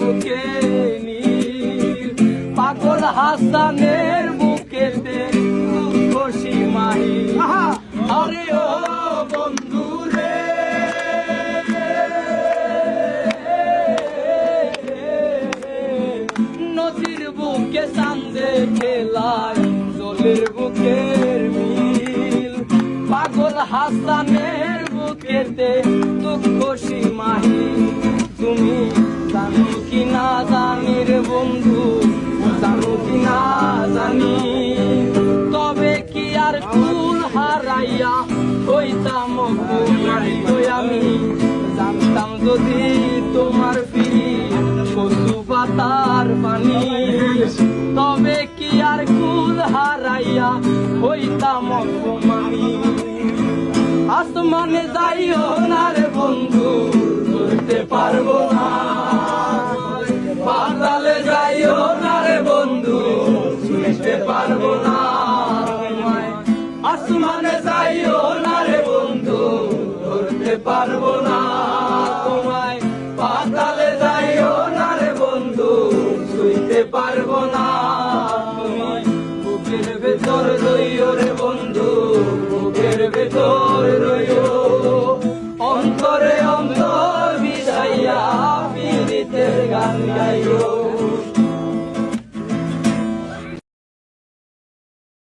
চোখে নীল, পাগল হাসানের বুকেতে খুশি মাহি। আরে ও বন্ধু রে, নদীর বুকে চাঁদে খেলায় জলের বুকের মিল, পাগল হাসানের বুকেতে দুঃখ সীমাহি। তুমি জানো কি না জানি রে বন্ধু, জানো কি না জানি, তবে কি আর কুল হারাইয়া হইতাম আমি। জানতাম যদি তোমার ফিরি কচু পাতার পানি, তবে কি আর কুল হারাইয়া হইতাম আমি। আসমানে যাইও না রে বন্ধু, ধরতে পারবো না, পাতালে যাইও না রে বন্ধু, ছুঁইতে পারবো না। আসমানে যাইও না রে বন্ধু, ধরতে পারবো না তোমায়, পাতালে যাইও না রে বন্ধু, ছুঁইতে পারবো না। তুমি বুকের ভেতর রইও রে বন্ধু, বুকের ভেতর